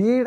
$1.5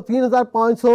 3,500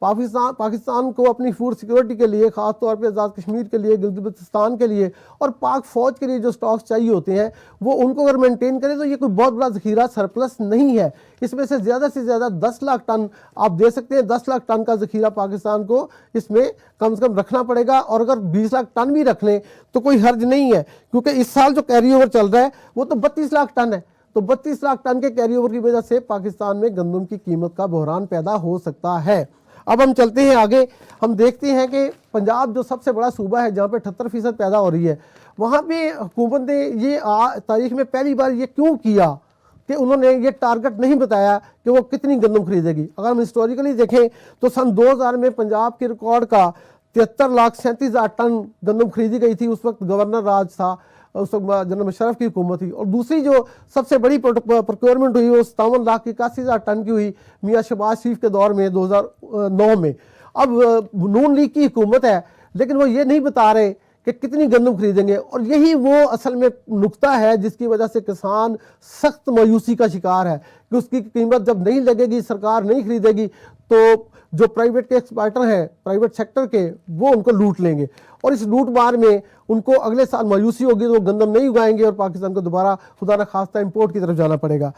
پاکستان کو اپنی food security کے لیے، خاص طور پہ آزاد کشمیر کے لیے، گلگت بلتستان کے لیے اور پاک فوج کے لیے جو سٹاکس چاہیے ہوتے ہیں وہ ان کو اگر مینٹین کرے تو یہ کوئی بہت بڑا ذخیرہ سرپلس نہیں ہے۔ اس میں سے زیادہ 10 لاکھ ٹن آپ دے سکتے ہیں، 10 لاکھ ٹن کا ذخیرہ پاکستان کو اس میں کم سے کم رکھنا پڑے گا، اور اگر 20 لاکھ ٹن بھی رکھ لیں تو کوئی حرج نہیں ہے، کیونکہ اس سال جو کیری اوور چل رہا ہے وہ تو 32 لاکھ ٹن ہے۔ تو 32 لاکھ ٹن کے کیری اوور کی وجہ سے پاکستان میں گندم کی قیمت کا بحران پیدا ہو سکتا ہے۔ اب ہم چلتے ہیں آگے، ہم دیکھتے ہیں کہ پنجاب جو سب سے بڑا صوبہ ہے جہاں پہ 78% پیدا ہو رہی ہے، وہاں پہ حکومت نے یہ تاریخ میں پہلی بار یہ کیوں کیا کہ انہوں نے یہ ٹارگٹ نہیں بتایا کہ وہ کتنی گندم خریدے گی۔ اگر ہم ہسٹوریکلی دیکھیں تو سن 2000 میں پنجاب کے ریکارڈ کا 73,37,000 ٹن گندم خریدی گئی تھی، اس وقت گورنر راج تھا، اس وقت جنرل مشرف کی حکومت تھی، اور دوسری جو سب سے بڑی پروکیورمنٹ ہوئی وہ 57,81,000 ٹن کی ہوئی میاں شہباز شریف کے دور میں 2009 میں۔ اب نون لیگ کی حکومت ہے لیکن وہ یہ نہیں بتا رہے کہ کتنی گندم خریدیں گے، اور یہی وہ اصل میں نقطہ ہے جس کی وجہ سے کسان سخت مایوسی کا شکار ہے کہ اس کی قیمت جب نہیں لگے گی، سرکار نہیں خریدے گی، تو جو پرائیویٹ کے ایکسپارٹر ہیں، پرائیویٹ سیکٹر کے، وہ ان کو لوٹ لیں گے، اور اس لوٹ مار میں ان کو اگلے سال مایوسی ہوگی تو وہ گندم نہیں اگائیں گے اور پاکستان کو دوبارہ خدا نخواستہ امپورٹ کی طرف جانا پڑے گا۔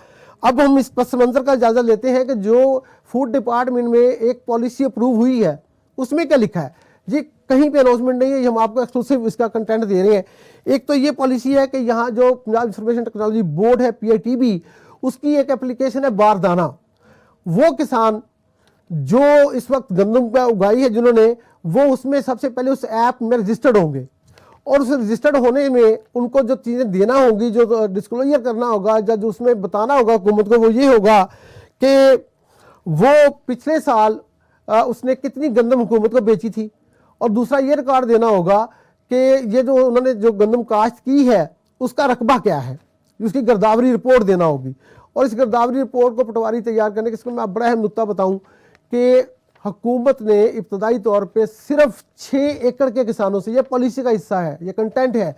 اب ہم اس پس منظر کا جائزہ لیتے ہیں کہ جو فوڈ ڈپارٹمنٹ میں ایک پالیسی اپروو ہوئی ہے اس میں کیا لکھا ہے۔ جی کہیں پہ اناؤنسمنٹ نہیں ہے، یہ ہم آپ کو ایکسکلوسیو اس کا کنٹینٹ دے رہے ہیں۔ ایک تو یہ پالیسی ہے کہ یہاں جو پنجاب انفارمیشن ٹیکنالوجی بورڈ ہے PITB، اس کی ایک اپلیکیشن ہے باردانہ۔ وہ کسان جو اس وقت گندم کا اگائی ہے جنہوں نے، وہ اس میں سب سے پہلے اس ایپ میں رجسٹرڈ ہوں گے، اور اس رجسٹرڈ ہونے میں ان کو جو چیزیں دینا ہوں گی، جو ڈسکلوجر کرنا ہوگا، جو اس میں بتانا ہوگا حکومت کو، وہ یہ ہوگا کہ وہ پچھلے سال اس نے کتنی گندم حکومت کو بیچی تھی، اور دوسرا یہ ریکارڈ دینا ہوگا کہ یہ جو انہوں نے جو گندم کاشت کی ہے اس کا رقبہ کیا ہے، اس کی گرداوری رپورٹ دینا ہوگی۔ اور اس گرداوری رپورٹ کو پٹواری تیار کرنے کے، اس کو میں بڑا اہم نقطہ بتاؤں کہ حکومت نے ابتدائی طور پہ صرف 6 ایکڑ کے کسانوں سے، یہ پالیسی کا حصہ ہے، یہ کنٹینٹ ہے،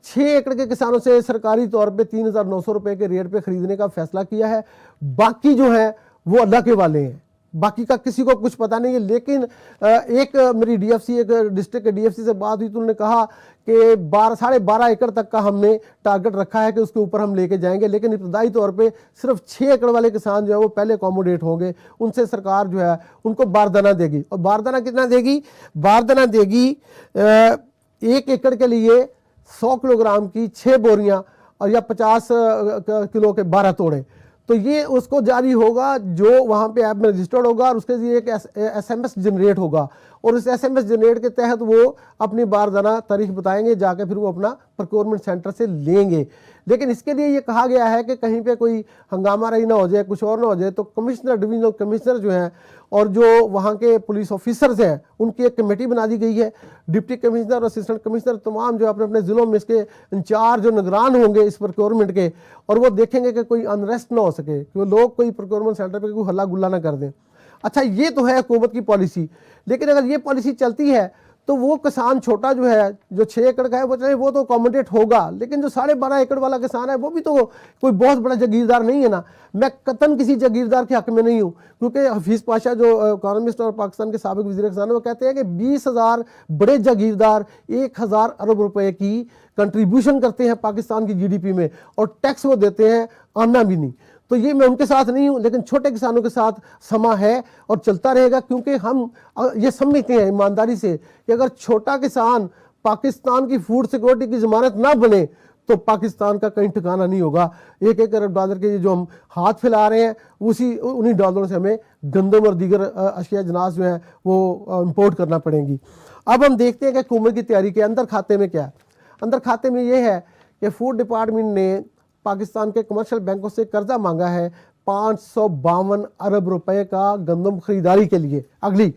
6 ایکڑ کے کسانوں سے سرکاری طور پہ 3,900 روپے کے ریٹ پہ خریدنے کا فیصلہ کیا ہے۔ باقی جو ہیں وہ اللہ کے والے ہیں، باقی کا کسی کو کچھ پتہ نہیں ہے۔ لیکن ایک میری DFC، ایک ڈسٹرکٹ کے DFC سے بات ہوئی تو انہوں نے کہا کہ 12.5 ایکڑ تک کا ہم نے ٹارگٹ رکھا ہے کہ اس کے اوپر ہم لے کے جائیں گے، لیکن ابتدائی طور پہ صرف 6 ایکڑ والے کسان جو ہے وہ پہلے اکوموڈیٹ ہوں گے، ان سے سرکار جو ہے ان کو باردانہ دے گی۔ اور باردانہ کتنا دے گی؟ باردانہ دے گی 1 ایکڑ کے لیے 100 کلو گرام کی 6 بوریاں، اور یا 50 کلو کے 12 توڑے۔ تو یہ اس کو جاری ہوگا جو وہاں پہ ایپ میں رجسٹرڈ ہوگا، اور اس کے لیے ایک SMS جنریٹ ہوگا، اور اس SMS جنریٹ کے تحت وہ اپنی باردانہ تاریخ بتائیں گے، جا کے پھر وہ اپنا پروکیورمنٹ سینٹر سے لیں گے۔ لیکن اس کے لیے یہ کہا گیا ہے کہ کہیں پہ کوئی ہنگامہ رہی نہ ہو جائے، کچھ اور نہ ہو جائے، تو کمشنر، ڈویژنل کمشنر جو ہیں اور جو وہاں کے پولیس آفیسرز ہیں ان کی ایک کمیٹی بنا دی گئی ہے۔ ڈپٹی کمشنر اور اسسٹنٹ کمشنر تمام جو اپنے اپنے ضلعوں میں اس کے انچارج جو نگران ہوں گے اس پروکیورمنٹ کے، اور وہ دیکھیں گے کہ کوئی انریسٹ نہ ہو سکے، کہ وہ لوگ کوئی پروکیورمنٹ سینٹر پہ کوئی ہلا گلا نہ کر دیں۔ اچھا یہ تو ہے حکومت کی پالیسی، لیکن اگر یہ پالیسی چلتی ہے تو وہ کسان چھوٹا جو ہے، جو 6 ایکڑ کا ہے، وہ چلے وہ تو اکوموڈیٹ ہوگا، لیکن جو 12.5 ایکڑ والا کسان ہے وہ بھی تو کوئی بہت بڑا جاگیردار نہیں ہے نا۔ میں قطعاً کسی جاگیردار کے حق میں نہیں ہوں، کیونکہ حفیظ پاشا جو اکانومسٹ اور پاکستان کے سابق وزیر خزانہ، وہ کہتے ہیں کہ 20,000 بڑے جاگیردار 1,000 ارب روپے کی کنٹریبیوشن کرتے ہیں پاکستان کی GDP میں، اور ٹیکس وہ دیتے ہیں آنا بھی نہیں۔ تو یہ میں ان کے ساتھ نہیں ہوں، لیکن چھوٹے کسانوں کے ساتھ سما ہے اور چلتا رہے گا، کیونکہ ہم یہ سمجھتے ہیں ایمانداری سے کہ اگر چھوٹا کسان پاکستان کی فوڈ سیکورٹی کی ضمانت نہ بنے تو پاکستان کا کہیں ٹھکانہ نہیں ہوگا۔ 1 ارب ڈالر کے جو ہم ہاتھ پھیلا رہے ہیں انہی ڈالروں سے ہمیں گندم اور دیگر اشیاء جناس جو ہیں وہ امپورٹ کرنا پڑیں گی۔ اب ہم دیکھتے ہیں کہ حکومت کی تیاری کے اندر کھاتے میں کیا ہے۔ اندر کھاتے میں یہ ہے کہ فوڈ ڈپارٹمنٹ نے پاکستان کے کمرشل بینکوں سے قرضہ مانگا ہے 552 ارب روپے کا گندم خریداری کے لیے اگلی۔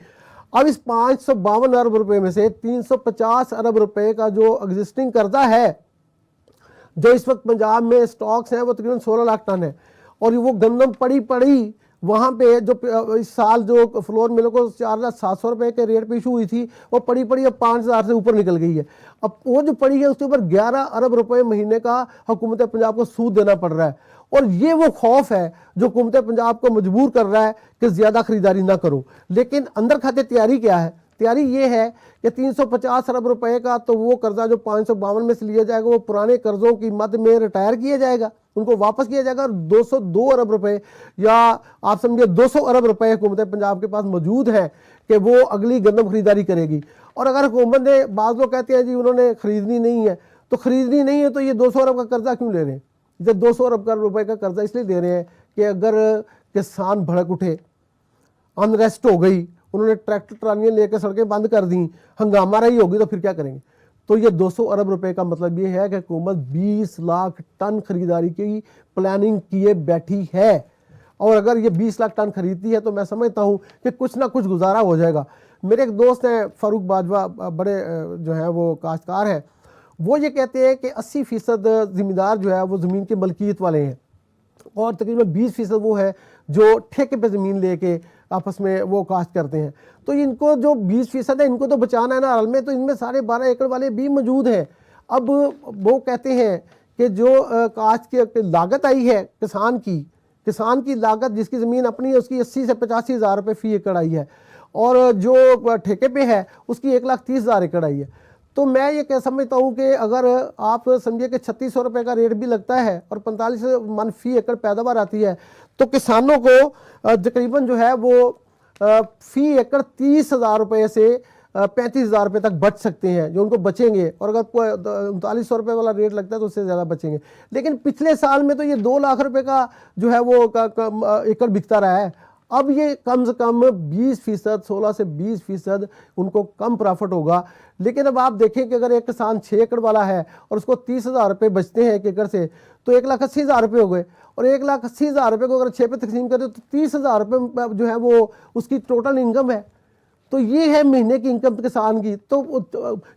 اب اس 552 ارب روپے میں سے 350 ارب روپے کا جو ایگزسٹنگ قرضہ ہے، جو اس وقت پنجاب میں سٹاکس ہیں، وہ تقریباً 16 لاکھ ٹن ہے، اور وہ گندم پڑی وہاں پہ جو اس سال جو فلور ملوں کو 4,700 روپے کے ریٹ پہ ایشو ہوئی تھی، وہ پڑی اب 5,000 سے اوپر نکل گئی ہے۔ اب وہ جو پڑی ہے اس کے اوپر 11 ارب روپے مہینے کا حکومت پنجاب کو سود دینا پڑ رہا ہے، اور یہ وہ خوف ہے جو حکومت پنجاب کو مجبور کر رہا ہے کہ زیادہ خریداری نہ کرو. لیکن اندر کھاتے تیاری کیا ہے؟ تیاری یہ ہے کہ 350 ارب روپے کا تو وہ قرضہ جو 552 میں سے لیا جائے گا وہ پرانے قرضوں کی مد میں ریٹائر کیا جائے گا, ان کو واپس کیا جائے گا, اور 202 ارب روپے یا آپ سمجھے 200 ارب روپے حکومت پنجاب کے پاس موجود ہیں کہ وہ اگلی گندم خریداری کرے گی. اور اگر حکومت نے, بعض لوگ کہتے ہیں جی انہوں نے خریدنی نہیں ہے, تو خریدنی نہیں ہے تو یہ 200 ارب کا قرضہ کیوں لے رہے ہیں؟ یہ 200 ارب روپے کا قرضہ اس لیے دے رہے ہیں کہ اگر کسان بھڑک اٹھے, انریسٹ ہو گئی, انہوں نے ٹریکٹر ٹرالیاں لے کے سڑکیں بند کر دیں, ہنگامہ رہی ہوگی, تو پھر کیا کریں گے؟ تو یہ 200 ارب روپے کا مطلب یہ ہے کہ حکومت 20 لاکھ ٹن خریداری کی پلاننگ کیے بیٹھی ہے. اور اگر یہ 20 لاکھ ٹن خریدتی ہے تو میں سمجھتا ہوں کہ کچھ نہ کچھ گزارا ہو جائے گا. میرے ایک دوست ہیں فاروق باجوہ, بڑے جو ہیں وہ کاشتکار ہیں, وہ یہ کہتے ہیں کہ 80% زمیندار جو ہے وہ زمین کی ملکیت والے ہیں, اور تقریباً 20% وہ ہے جو ٹھیکے پہ زمین لے کے آپس میں وہ کاشت کرتے ہیں. تو ان کو جو 20% ہے ان کو تو بچانا ہے نا حال میں, تو ان میں سارے 12 ایکڑ والے بھی موجود ہیں. اب وہ کہتے ہیں کہ جو کاشت کی لاگت آئی ہے کسان کی لاگت, جس کی زمین اپنی ہے اس کی 80 سے 85 ہزار روپے فی ایکڑ آئی ہے, اور جو ٹھیکے پہ ہے اس کی 1,30,000 ایکڑ آئی ہے. تو میں یہ کہہ سمجھتا ہوں کہ اگر آپ سمجھے کہ 3600 روپے کا ریٹ بھی لگتا ہے اور 45 من فی ایکڑ پیداوار آتی ہے, تو کسانوں کو تقریباً جو ہے وہ فی ایکڑ 30,000 روپے سے 35,000 روپے تک بچ سکتے ہیں, جو ان کو بچیں گے. اور اگر 3900 روپے والا ریٹ لگتا ہے تو اس سے زیادہ بچیں گے. لیکن پچھلے سال میں تو یہ 2 لاکھ روپے کا جو ہے وہ ایکڑ بکتا رہا ہے. اب یہ کم سے کم 20%, 16 سے 20% ان کو کم پرافٹ ہوگا. لیکن اب آپ دیکھیں کہ اگر ایک کسان 6 ایکڑ والا ہے اور اس کو 30,000 روپے بچتے ہیں ایک ایکڑ سے, تو 1,80,000 روپے ہو گئے, اور 1,80,000 روپے کو اگر 6 پہ تقسیم کریں تو 30,000 روپے جو ہے وہ اس کی ٹوٹل انکم ہے. تو یہ ہے مہینے کی انکم کسان کی. تو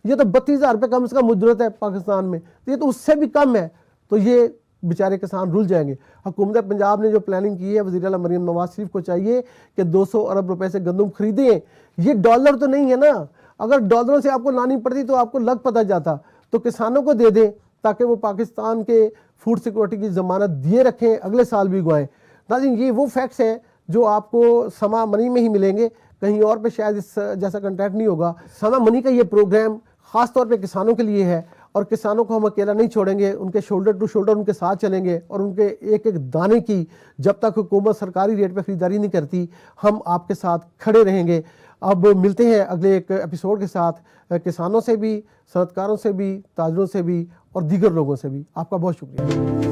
یہ تو 32,000 روپے کم سے کم اجرت ہے پاکستان میں, تو یہ تو اس سے بھی کم ہے. تو یہ بیچارے کسان رل جائیں گے. حکومت پنجاب نے جو پلاننگ کی ہے, وزیر اعلیٰ مریم نواز شریف کو چاہیے کہ 200 ارب روپے سے گندم خریدیں. یہ ڈالر تو نہیں ہے نا, اگر ڈالروں سے آپ کو لانی پڑتی تو آپ کو لگ پتہ جاتا. تو کسانوں کو دے دیں تاکہ وہ پاکستان کے فوڈ سیکورٹی کی ضمانت دیے رکھیں, اگلے سال بھی اگوائیں. ناظرین, یہ وہ فیکٹس ہیں جو آپ کو سما منی میں ہی ملیں گے, کہیں اور پہ شاید اس جیسا کنٹینٹ نہیں ہوگا. سما منی کا یہ پروگرام خاص طور پہ کسانوں کے لیے ہے, اور کسانوں کو ہم اکیلا نہیں چھوڑیں گے, ان کے شولڈر ٹو شولڈر ان کے ساتھ چلیں گے, اور ان کے ایک ایک دانے کی جب تک حکومت سرکاری ریٹ پہ خریداری نہیں کرتی ہم آپ کے ساتھ کھڑے رہیں گے. اب ملتے ہیں اگلے ایک ایپیسوڈ کے ساتھ, کسانوں سے بھی, صنعت کاروں سے بھی, تاجروں سے بھی, اور دیگر لوگوں سے بھی. آپ کا بہت شکریہ.